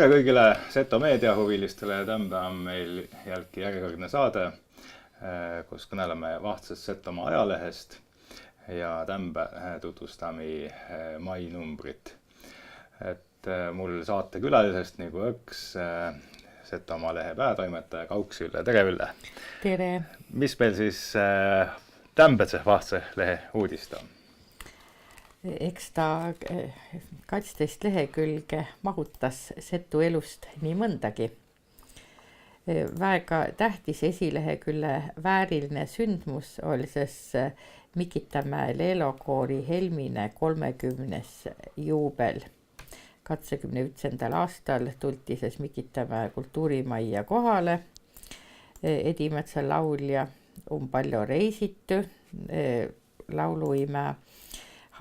Tere kõigile Seto meediahuvilistele. Tämbe on meil jälki järjekordne saade, kus kõneleme vahtsest Setomaa ajalehest ja tämbe tutvustame mai numbrit. Et mul saate külalisest nagu üks Setomaa lehe päätoimetaja Kauks Ülle. Tere Ülle! Tere! Mis meil siis tämbe vahtse lehe uudist on? Eks ta 12 lehekülge mahutas Setu elust nii mõndagi. Väga tähtis esilehekülle vääriline sündmus oli Mikitamäe Leelokoori Helmine 30. juubel. 21. aastal tulti Mikitamäe kultuurimajja kohale. Edimetsa laulja palju reisitu, lauluimäe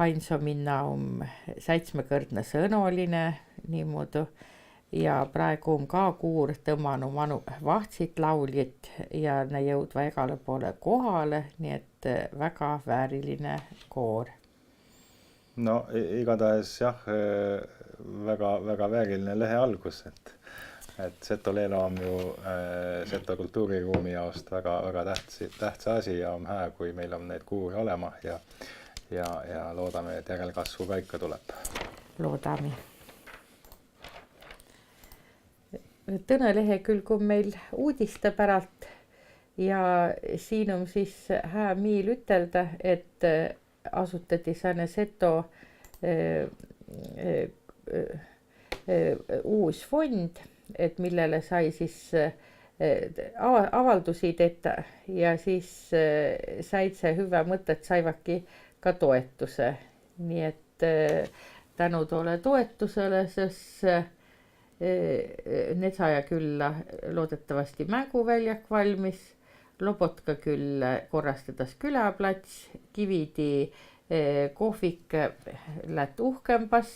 Hainso minna 7-kõrdne sõnoline niimoodi ja praegu ka kuur tõmmanu manu vahtsid lauljit ja ne jõudva egale poole kohale, nii et väga vääriline koor. No igatahes jah, väga vääriline lehe algus, et Seto Leelo on ju Seto kultuuriruumi jaost väga tähtsa asi ja on hää, kui meil on need kuuri olema ja loodame, et järelkasvu ka ikka tuleb. Loodame. Tõne lehekülg on meil uudiste päralt ja siin on siis hää miil ütelda, et asutati sääne Seto uus fond, et millele sai siis avaldusi tehtä ja siis said see hüve mõtet saivaki ka toetuse. Nii et tänu toole toetusele, need saja külla loodettavasti mänguväljak valmis, Lobotka küll korrastadas külaplats, Kividi kohvik läht uhkempas,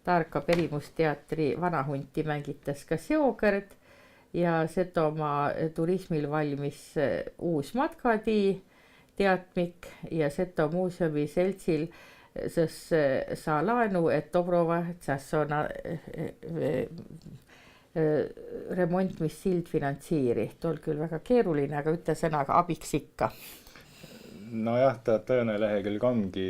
Tarka Perimusteatri vanahunti mängitas ka seokõrd ja Setomaa turismil valmis uus matkatii teatmik ja Seto muuseumi seltsil saa laenu, et Dobrova tsassona remont, mis sild finantsiiri. Tol küll väga keeruline, aga ütle sõnaga abiks ikka. No jah, tõene lehekülg ongi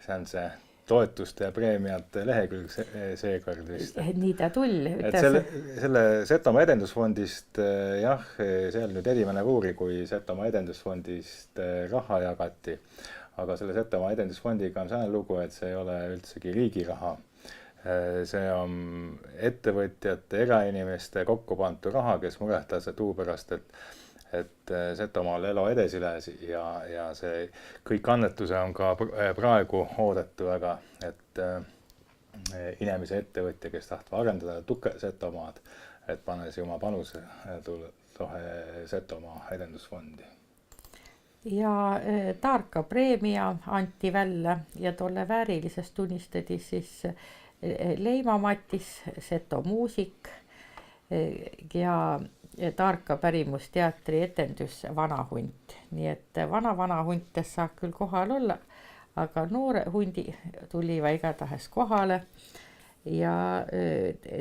see toetuste ja preemiate lehekülg seekord vist. Nii ta tull. Selle Setomaa edendusfondist, jah, see oli nüüd edimene kuuri, kui Setomaa edendusfondist raha jagati. Aga selle Setomaa edendusfondiga on sääne lugu, et see ei ole üldsegi riigi raha. See on ettevõtjate, erainimeste kokku pantu raha, kes murehtas tuu pärast, et Setomaal elo edesi lähes ja see kõik annetuse on ka praegu oodetu väga, et inimese ettevõtja, kes tahtva arendada tuke Setomaad, et panes oma panuse tohe Setomaa edendusfondi. Ja Tarka preemia anti välja ja tolle väärilises tunnistati siis Leima Matis, Seto muusik ja Tarka Perimusteatri etendus Vanahunt. Nii et vana huntes saab küll kohal olla, aga noore hundi tuli igatahes kohale ja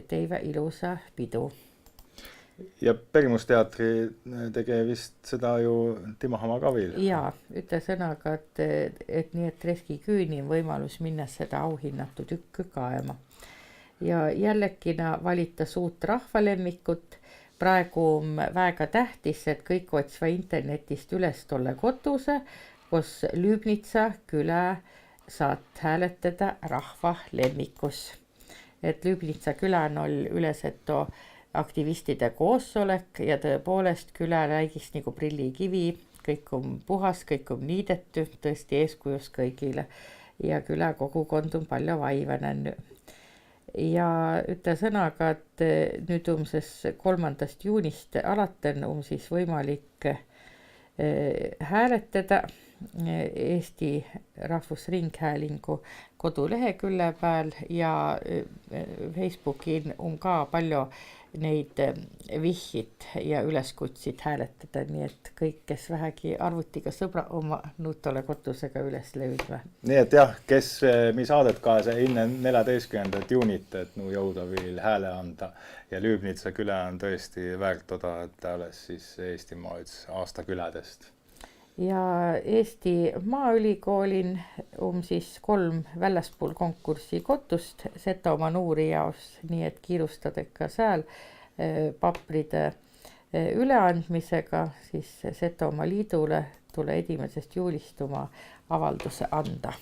teive ilusa pidu. Ja Perimusteatri tege vist seda ju Timo Hamakavil. Jaa, ütle sõnaga, et nii et Reski Küüni on võimalus minna seda auhinnatu tükky kaema. Ja jällekina valita suut rahvalemmikut. Praegu on väga tähtis, et kõik otsva internetist üles tolle kotuse, kus Lübnitsa küla saad hääletada rahva lemmikus. Et Lübnitsa küla on üleseto aktivistide koosolek ja tõepoolest küla räägist nagu prillikivi, kõik on puhas, kõik on niidetu, tõesti eeskujus kõigile ja küla kogukond on palju vaivanen. Ja ütle sõnaga, et nüüd 3. juunist alaten on siis võimalik hääletada Eesti Rahvusringhäälingu kodulehekülje peal ja Facebookin on ka palju neid vihjid ja üleskutsid hääletada, nii et kõik, kes vähegi arvutiga sõbra oma nutole kotusega üles löödma. Nii et jah, kes mi saadet ka see enne 14. juunit, et nu jõuda veel hääle anda ja Lüübnitsa küla on tõesti väärt oda, et ta oleks siis Eestimaa üks aastaküladest. Ja Eesti Maaülikoolin siis 3 väljaspool konkurssi kotust Setomaa nuuri jaos, nii et kiirustade ka seal papride üleandmisega, siis Setomaa liidule tule 1. juulist oma avalduse anda.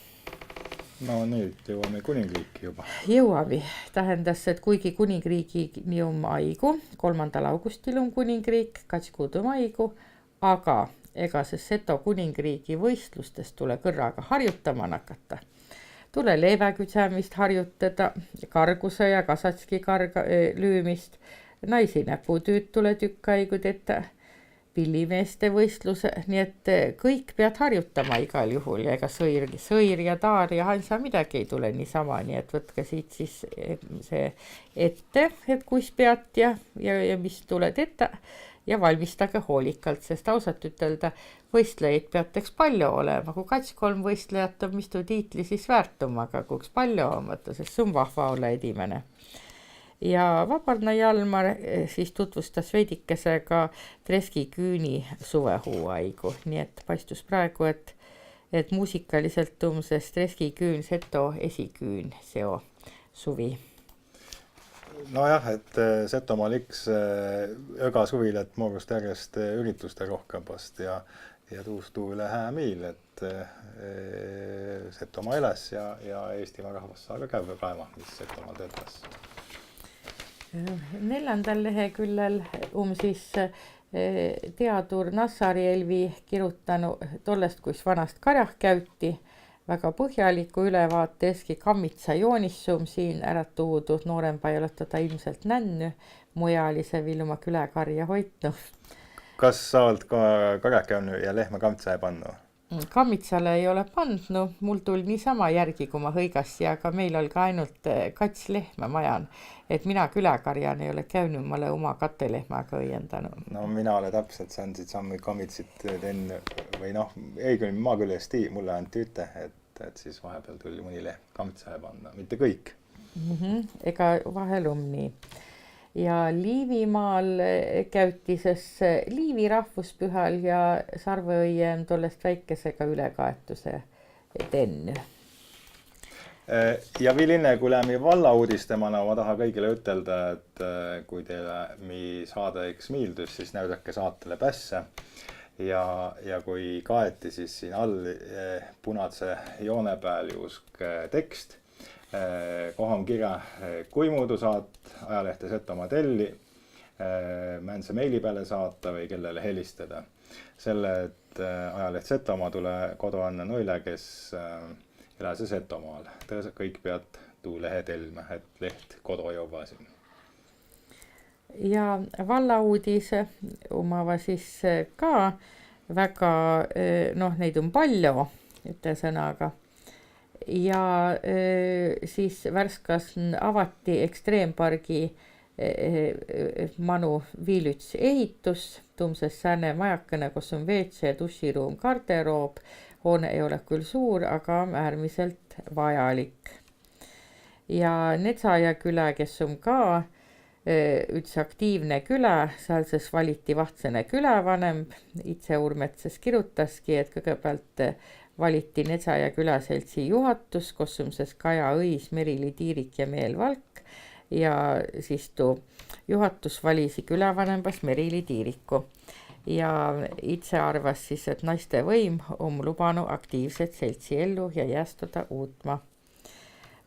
No nüüd jõuame kuningriiki juba. Jõuame. Tähendas, et kuigi kuningriigi nii aigu, 3. augustil on kuningriik, 2 kuud aigu, aga ega see Seto kuningriigi võistlustest tule kõrraga harjutama nakata. Tule leeväkütsämist harjutada, karguse ja kasatski lüümist, naisi näputüüd tule tükkaigu teta, pillimeeste võistluse, nii et kõik pead harjutama igal juhul ja ega sõir ja taar ja hansa midagi ei tule niisama, nii et võtke siit siis see ette, et kus pead ja mis tuled ette ja valmistage hoolikalt, sest ausalt ütelda võistlejaid peateks palju olema, kui 2-3 võistlejat on mistu tiitli siis väärtuma, aga kuks palju on, võtta, sest see on vahva olla edimene. Ja Vabarna Jalmar siis tutvustas veidikesega Treski küüni suvehuuaigu, nii et paistus praegu, et muusikaliselt see Treski küün Seto esiküün seo suvi. Nojah, et Setomaal iks öga suvil, et moodust järjest ürituste rohkemast ja tuu üle hää miil, et Setomaa eles ja Eestimaa rahvas saa ka käiva kaema, mis Setomaal töötas. 4. leheküljel siis teadur Nassari Elvi kirjutanu tollest, kus vanast karjah käytti, väga põhjaliku ülevaate eski Kammitsa joonissum siin ära tuudud, noorempa ei ole teda ilmselt nänny, mujalise Vilma küläkarja hoitnu. Kas sa oled ka karjah käynyt ja lehmä Kammitsa ei pannu? Kammitsale ei ole pandnu, mul tuli niisama järgi, kui ma hõigassi, aga meil oli ka ainult 2 lehmä majan, et mina küläkarjan ei ole käynyt, ma olen oma katelehmaga õiendanud. No mina olen täpselt saanud sammi Kammitsit enne, või noh, ei küll, ma küll esti, mulle anti üte, et siis vahepeal tuli mõni lehm Kammitsa ei panna, mitte kõik. Ega vahel on nii. Ja Liivimaal käytises Liivi rahvuspühal ja Sarveõie on tollest väikesega ülekaetuse tenny. Ja Vilinne, kui lähme valla uudistemana, ma tahan kõigile ütelda, et kui teile mi saadeiks miildus, siis näüdake saatele pässe. Ja kui kaeti, siis siin all punase joone peal juusk tekst. Koha on kirja kuimuudu saat, ajalehte Setomaa telli, mänse meili peale saata või kellele helistada. Selle, et ajaleht Setomaa tule kodu anna noile, kes elase Setomaal. Tõenäoliselt kõik pead tuu lehe telma, et leht kodu jõuvasin. Ja vallauudis omava siis ka väga, neid on palju, üte sõnaga. Ja siis Värskas avati ekstreempargi manu viilüts ehitus, tumses sääne majakene, kus on WC, duširuum, garderoob. Hoone ei ole küll suur, aga äärmiselt vajalik. Ja Netsaja küla, kes on ka üks aktiivne küla, seal siis valiti vahtsene külavanem. Itse Urmetses kirjutaski, et kõigepealt valiti Netsaja külaseltsi juhatus, kus on siis Kaja Õis, Merili Tiirik ja Meel Valk. Ja siis juhatus valisi külavanembas Merili Tiiriku. Ja itse arvas siis, et naiste võim on lubanu aktiivset seltsi ellu ja jäästuda uutma.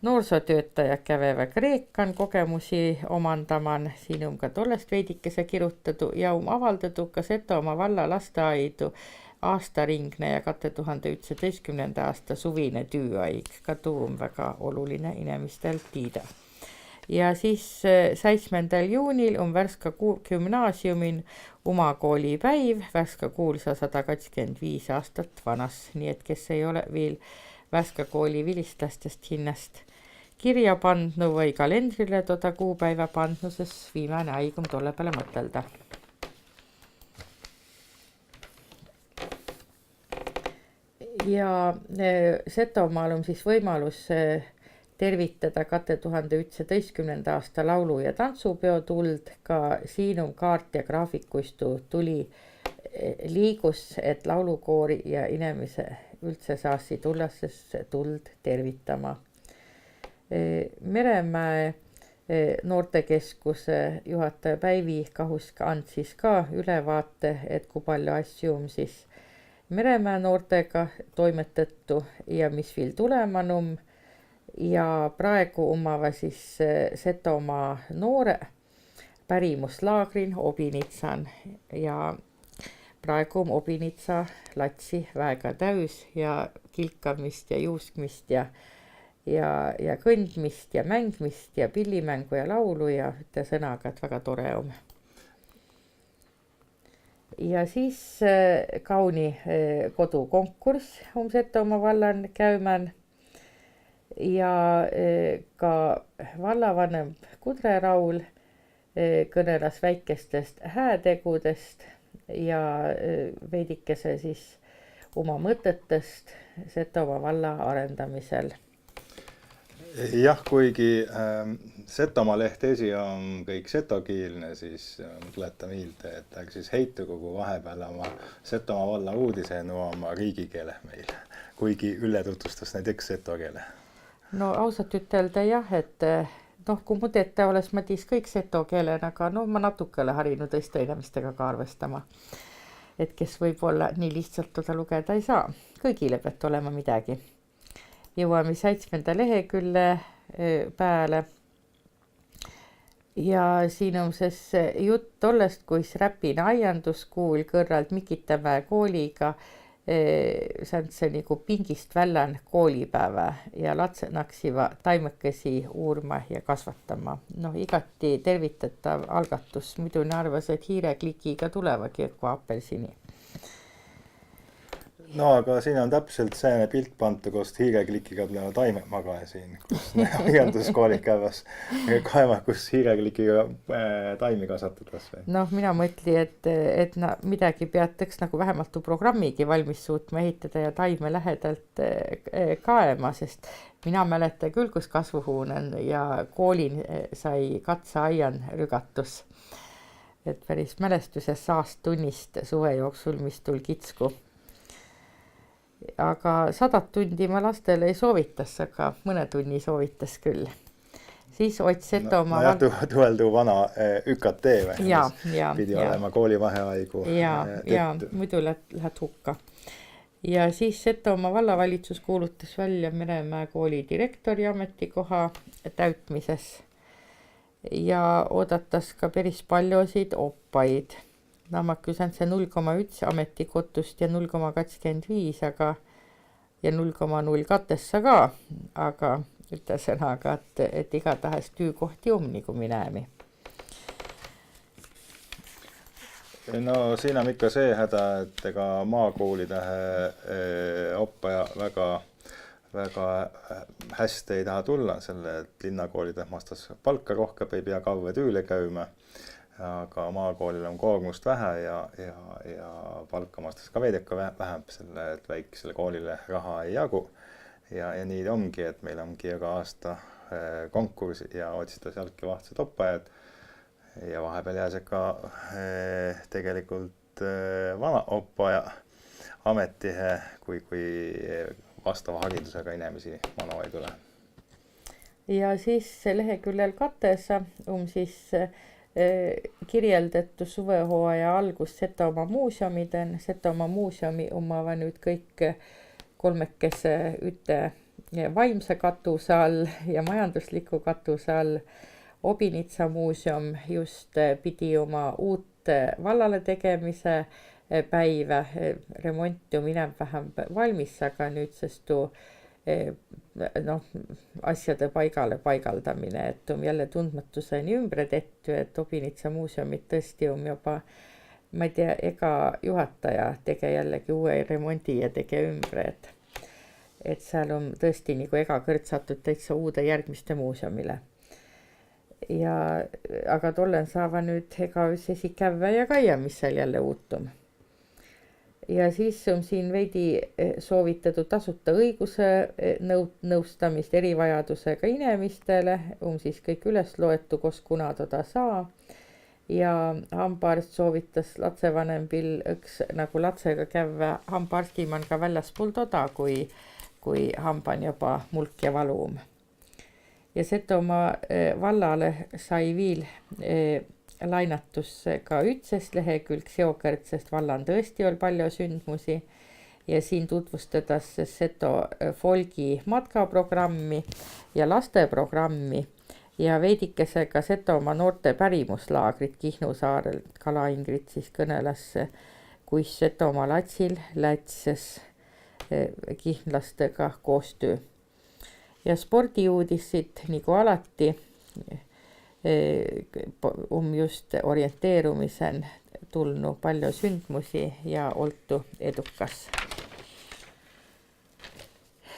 Noorsootöötaja käveve Kreekan kogemusi omandaman, siin on ka tollest veidikese kirjutadu ja avaldadu ka Setomaa valla lasteaidu aastaringne ja 2019. aasta suvine tüüaig, ka tuu on väga oluline inimestel tiida. Ja siis 7. juunil on Värska gümnaasiumin oma koolipäiv, Värska kuulsa 125 aastat vanas, nii et kes ei ole veel Värska kooli vilistlastest hinnast kirja pandnu või kalendrile toda kuupäeva pandnu, sest viimane aigum tolle peale mõtelda. Ja Setomaal on siis võimalus tervitada 2011. aasta laulu- ja tantsupeo tuld, ka siin on kaart ja graafikuistu tuli liigus, et laulukoori ja inimese üldse saasi tulla, sest tuld tervitama. Meremäe noortekeskuse juhataja Päivi Kahusk andsis ka ülevaate, et kui palju asju on siis Meremäe noortega toimetettu ja mis veel tulemanum. Ja praegu omava siis Setomaa noore pärimuslaagrin Obinitsan ja praegu on Obinitsa latsi väga täys ja kilkamist ja juuskmist ja kõndmist ja mängmist ja pillimängu ja laulu ja ütle sõnaga, et väga tore on. Ja siis kauni kodukonkurss on Setomaa vallan käymän. Ja ka vallavanem Kudre Raul kõnelas väikestest häätegudest ja veidikese siis oma mõtetest Setomaa valla arendamisel. Jah, kuigi Setomaa leht esi on kõik setokiilne, siis tuleta meelde, et siis heitukogu vahepeal oma Setomaa valla uudisenu oma riigikeele meil, kuigi üle tutvustas näiteks seto keele. No ausalt ütelda jah, et kui mu teete oles ma tiis kõik seto keelen, aga ma natukele harinud teiste inimestega ka arvestama. Et kes võib-olla nii lihtsalt toda lugeda ei saa. Kõigile peab olema midagi. Jõuame 7. lehekülle pääle. Ja siin on siis jutt tollest, kuis Räpina aianduskuul kõrralt Mikitamäe kooliga säntse nagu pingist vällan koolipäeva ja lapsed naksiva taimekesi uurma ja kasvatama. Igati tervitatav algatus, muidu arvas, et hiireklikiga tulevagi kui apelsini. No aga siin on täpselt see pilt pantu, kost hiireklikiga tulema taimed magaja siin, kus aianduskoolik käivas kaema, kus hiireklikiga taimi kasvatatas või? Mina mõtli, et midagi peataks nagu vähemalt programmigi valmis suutma ehitada ja taime lähedalt kaema, sest mina mäleta küll, kus kasvuhuunen ja koolin sai katseaian rügatus. Et päris mälestusest saast tunnist suve jooksul, mis tul kitsku. Aga 100 tundi ma lastele ei soovitas, aga mõne tunni soovitas küll. Siis ots Setomaa... Tuheldu vana ÜKT või? Pidi ja. Olema koolivaheaigu. Ja, muidu lähed hukka. Ja siis Setomaa vallavalitsus kuulutas välja Meremäe kooli direktori ametikoha täütmises. Ja oodatas ka päris paljusid oppaid. Ma küsin see 0,1 ametikotust ja 0,25 ja 0,02 ka, aga ütle sõnaga, et igatahes tüükohti on, nagu me näeme. No siin on ikka see häda, et ega maakoolide oppaja väga hästi ei taha tulla selle, et linnakoolide mastas palka rohkem ei pea kauve tüüle käima. Aga maakoolil on koormust vähe ja palkamastas ka veideka vähem selle, et väikesele koolile raha ei jagu. Ja nii ongi, et meil ongi iga aasta konkurss ja otsida sealtki vahtsed oppajad. Ja vahepeal jääse ka tegelikult vana oppaja ametihe, kui vastava haridusega inimesi manu ei tule. Ja siis leheküljel katessa siis kirjeldettu suvehooaja algus Setomaa muuseumiden. Setomaa muuseumi omava nüüd kõik kolmekese üte vaimse katuse all ja majandusliku katuse all. Obinitsa muuseum just pidi oma uut vallale tegemise päive remonti on enam-vähem valmis, aga nüüd sestu noh, asjade paigale paigaldamine, et jälle tundmatuseni ümbre tehty, et Obinitsa muuseumit tõesti juba, ma ei tea, ega juhataja tege jällegi uue remondi ja tege ümbre, et seal on tõesti nagu ega kõrtsatud täitsa uude järgmiste muuseumile. Ja, aga tollen saava nüüd ega esi kävä ja kaia, mis seal jälle uutum. Ja siis on siin veidi soovitatud tasuta õiguse nõustamist erivajadusega inimestele, siis kõik üles loetu, kos kuna toda saa. Ja hambaarst soovitas lapsevanembil üks nagu lapsega kävä hambaarstiman ka väljaspool toda, kui hamban juba mulk ja valum. Ja Setomaa vallale sai viil lainatus ka ütsest lehekülg seokõrd, sest vallan tõesti oli palju sündmusi ja siin tutvustadas Seto folgi matkaprogrammi ja lasteprogrammi ja veidikesega Setomaa noorte pärimuslaagrit Kihnu saarel. Kala-Ingrid siis kõnelas, kuis Setomaa latsil lätses kihnlastega koostöö. Ja spordiuudisid nagu alati just orienteerumisen tulnu palju sündmusi ja oltu edukas.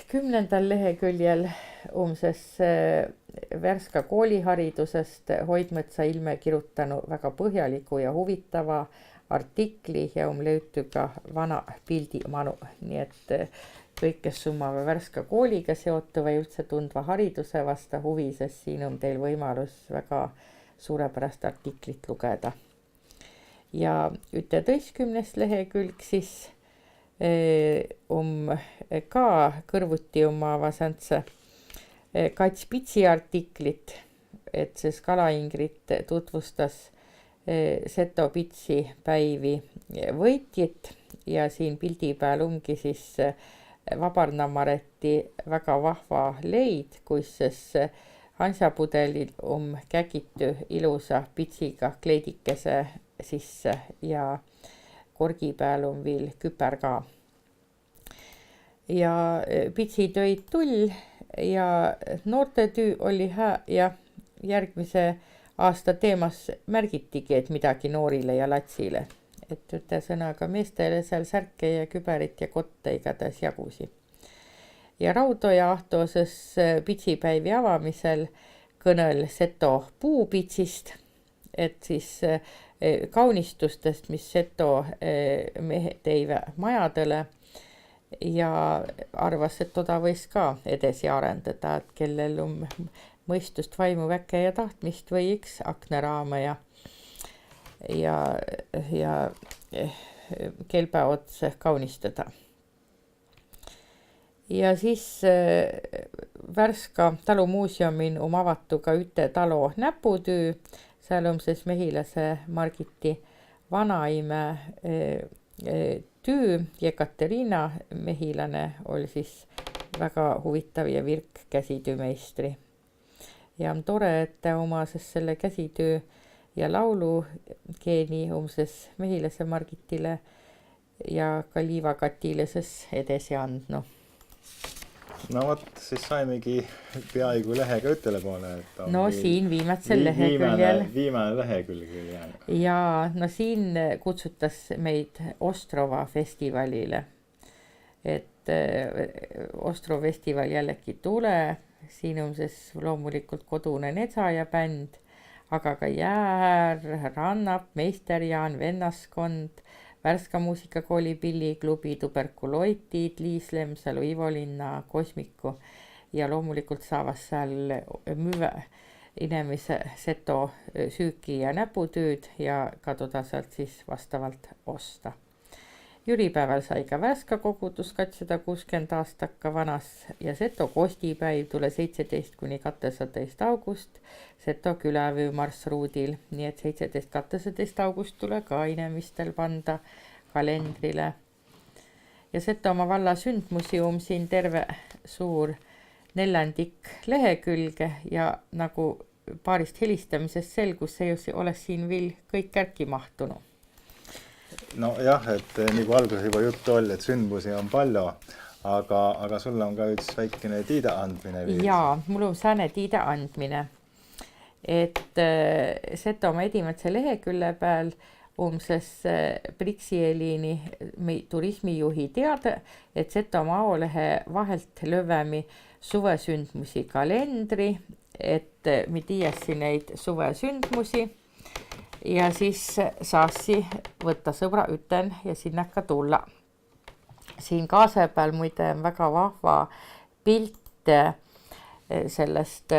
10. leheküljel Värska kooliharidusest Hoidmetsa Ilme kirjutanu väga põhjaliku ja huvitava artikli ja löytyy ka vana pildimanu, nii et kõik, kes summava Värska kooliga seotu või üldse tundva hariduse vasta huvi, sest siin on teil võimalus väga suurepärast artiklit lugeda. Ja 11. lehekülg siis ka kõrvuti omava säntse Kats Pitsi artiklit, et siis Kala-Ingrid tutvustas Seto Pitsi päivi võitjit ja siin pildi peal ongi siis Vabarnamareti väga vahva leid, kus hansapudelil kägitu ilusa pitsiga kleidikese sisse ja korgi peal on veel küper ka. Ja pitsi töid tull ja noorte tüü oli hää ja järgmise aasta teemas märgitigi, et midagi noorile ja latsile. Et sõnaga meestele seal särke ja küberit ja kotte igatahes jagusi. Ja Raudoja Ahtoses pitsipäivi avamisel kõnel Seto puupitsist, et siis kaunistustest, mis Seto mehed teive majadele ja arvas, et toda võis ka edasi arendada, et kellel on mõistust, vaimu, väke ja tahtmist või üks aknaraame ja kelpäots kaunistada. Ja siis Värska talumuuseumin avatu ka üte talo näputüü, seal on siis Mehilase Margiti vanaime tüü. Jekaterina Mehilane oli siis väga huvitav ja virk käsitöömeistri. Ja on tore, et ta oma selle käsitöö ja laulu geeni Mehilase Margitile ja ka Liivakatile edasi andnu. No vot, siis saimegi peaaegu lehega ütele poole. No siin viimatsel leheküljel. Viimane lehekülg. Ja no siin kutsutas meid Ostrova festivalile. Et Ostrova festival jällegi tule. Siin on siis loomulikult kodune Netsaja bänd, aga ka Jäär, Rannap, Meisterjaan, Vennaskond, Värska muusikakooli pilliklubi, Tuberkuloitid, Liis Lemsalu, Ivolinna, Kosmiku ja loomulikult saavas seal müüve inimese Seto süüki ja näputüüd ja ka toda sealt siis vastavalt osta. Jüripäeval sai ka Värska kogudus 260 aastaka vanas ja Seto kostipäiv tule 17–12 august Seto külävüü marsruudil, nii et 17–12 august tule ka inimestel panda kalendrile. Ja Setomaa valla sündmuseum siin terve suur 4 lehekülge ja nagu paarist helistamisest selgus, see oleks siin veel kõik kärki mahtunud. No jah, et nagu alguses juba juttu oli, et sündmusi on palju, aga sul on ka üks väikene tiide andmine. Jaa, mul on sääne tiide andmine, et Setomaa Edimetsa lehekülle peal Priksieliini turismijuhi teade, et Setomaa Aolehe vahelt lövvämi suvesündmusi kalendri, et me tiiäsi neid suvesündmusi ja siis saasi võtta sõbra üten ja sinnaka tulla. Siin kaase peal muide on väga vahva pilt sellest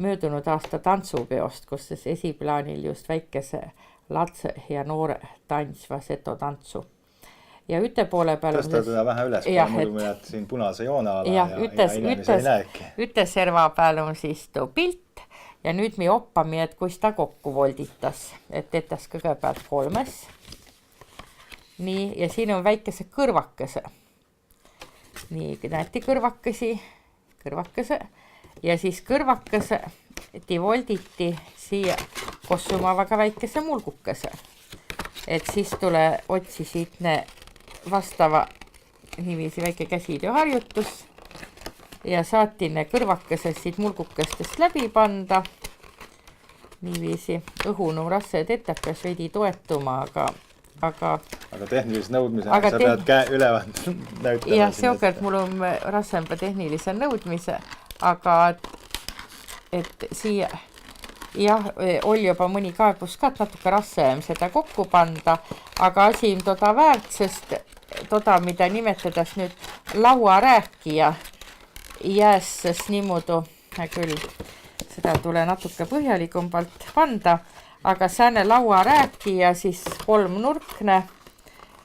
möödunud aasta tantsupeost, kus siis esiplaanil just väikese latse ja noore tantsva seto tantsu. Ja üte poole peal tõsta teda vähe üles, muidu me jätt siin punase joone ala ja inimesi ei näeki. Üte serva peal on siis too pilt ja nüüd me oppami, et kus ta kokku volditas, et tetas kõigepealt 3. Nii, ja siin on väikese kõrvakese. Nii, näeti kõrvakese. Ja siis kõrvakese volditi siia kossumavaga väikese mulgukese. Et siis tule otsisid ne vastava niiviisi väike käsitööharjutus ja saatin ne kõrvakesed siit mulgukestest läbi panda. Niiviisi õhunu rasse ettekas veidi toetuma, aga tehnilise nõudmise sa pead käe ülevalt näütama. Ja seokord mul on rasempa tehnilise nõudmise, aga et siia jah, oli juba mõni kaebus ka, et natuke rassem seda kokku panda, aga asi on toda väärt, sest toda, mida nimetades nüüd lauarääkija jääses niimoodi, küll seda tule natuke põhjalikumbalt panda, aga sääne lauarääkija siis 3-nurkne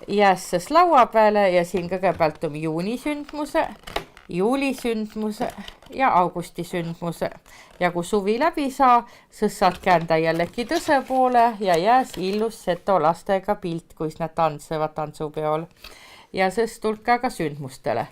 jääses laua peale ja siin kõigepealt on juunisündmuse, juulisündmuse ja augustisündmuse. Ja kui suvi läbi saa, siis saad käända jällegi tõse poole ja jääs illus seto lastega pilt, kus nad tantsevad tantsupeol. Ja siis tulka ka sündmustele.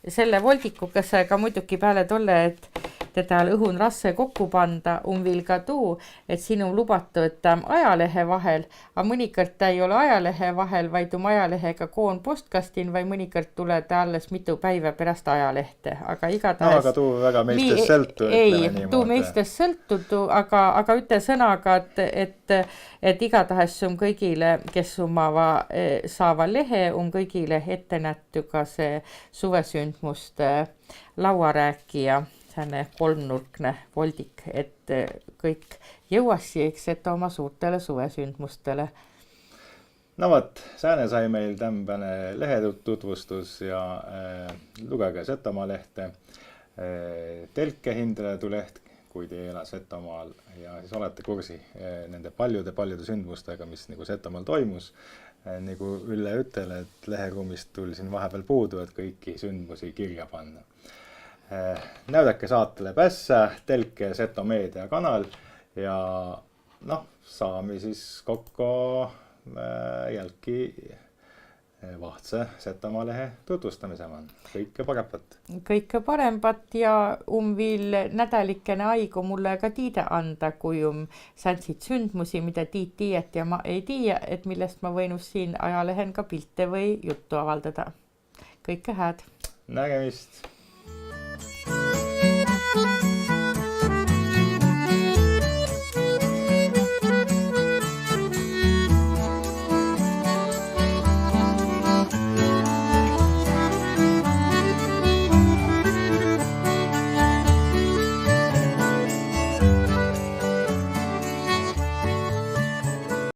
Selle voldikukesega muidugi peale tolle, et teda õhun rasse kokku panda, on veel ka tuu, et siin on lubatud ajalehe vahel, aga mõnikord ta ei ole ajalehe vahel, vaid ajalehega koon postkastin või mõnikord tule ta alles mitu päiva pärast ajalehte. Aga igatahes... No, aga tuu väga meistest sõltu. Ei, tuu meistest sõltu, aga üte sõnaga, et igatahes on kõigile, kes saava lehe, on kõigile ette nähtu ka see suvesündmuste lauarääkija, sääne 3-nurkne voldik, et kõik jõuasiks, et oma suurtele suvesündmustele. No võt, sääne sai meil tämpäne lehetutvustus ja lugege Setomaa lehte. Telke hindele tuu leht, kui te ela Setomaal ja siis olete kursi nende paljude sündmustega, mis nagu Setomaal toimus. Nagu Ülle ütel, et leheruumist tuli siin vahepeal puudu, et kõiki sündmusi kirja panna. Näüdake saatele pässä, telke Seto Meedia kanal ja saami siis kokku jälki vahtse Setomaa lehe tutvustamise. Kõike parempat. Kõike parempat ja veel nädalikene aigu mulle ka tiide anda, kui säänsid sündmusi, mida Tiit tiiet ja ma ei tiia, et millest ma võin siin ajalehen ka pilte või juttu avaldada. Kõike hääd. Nägemist.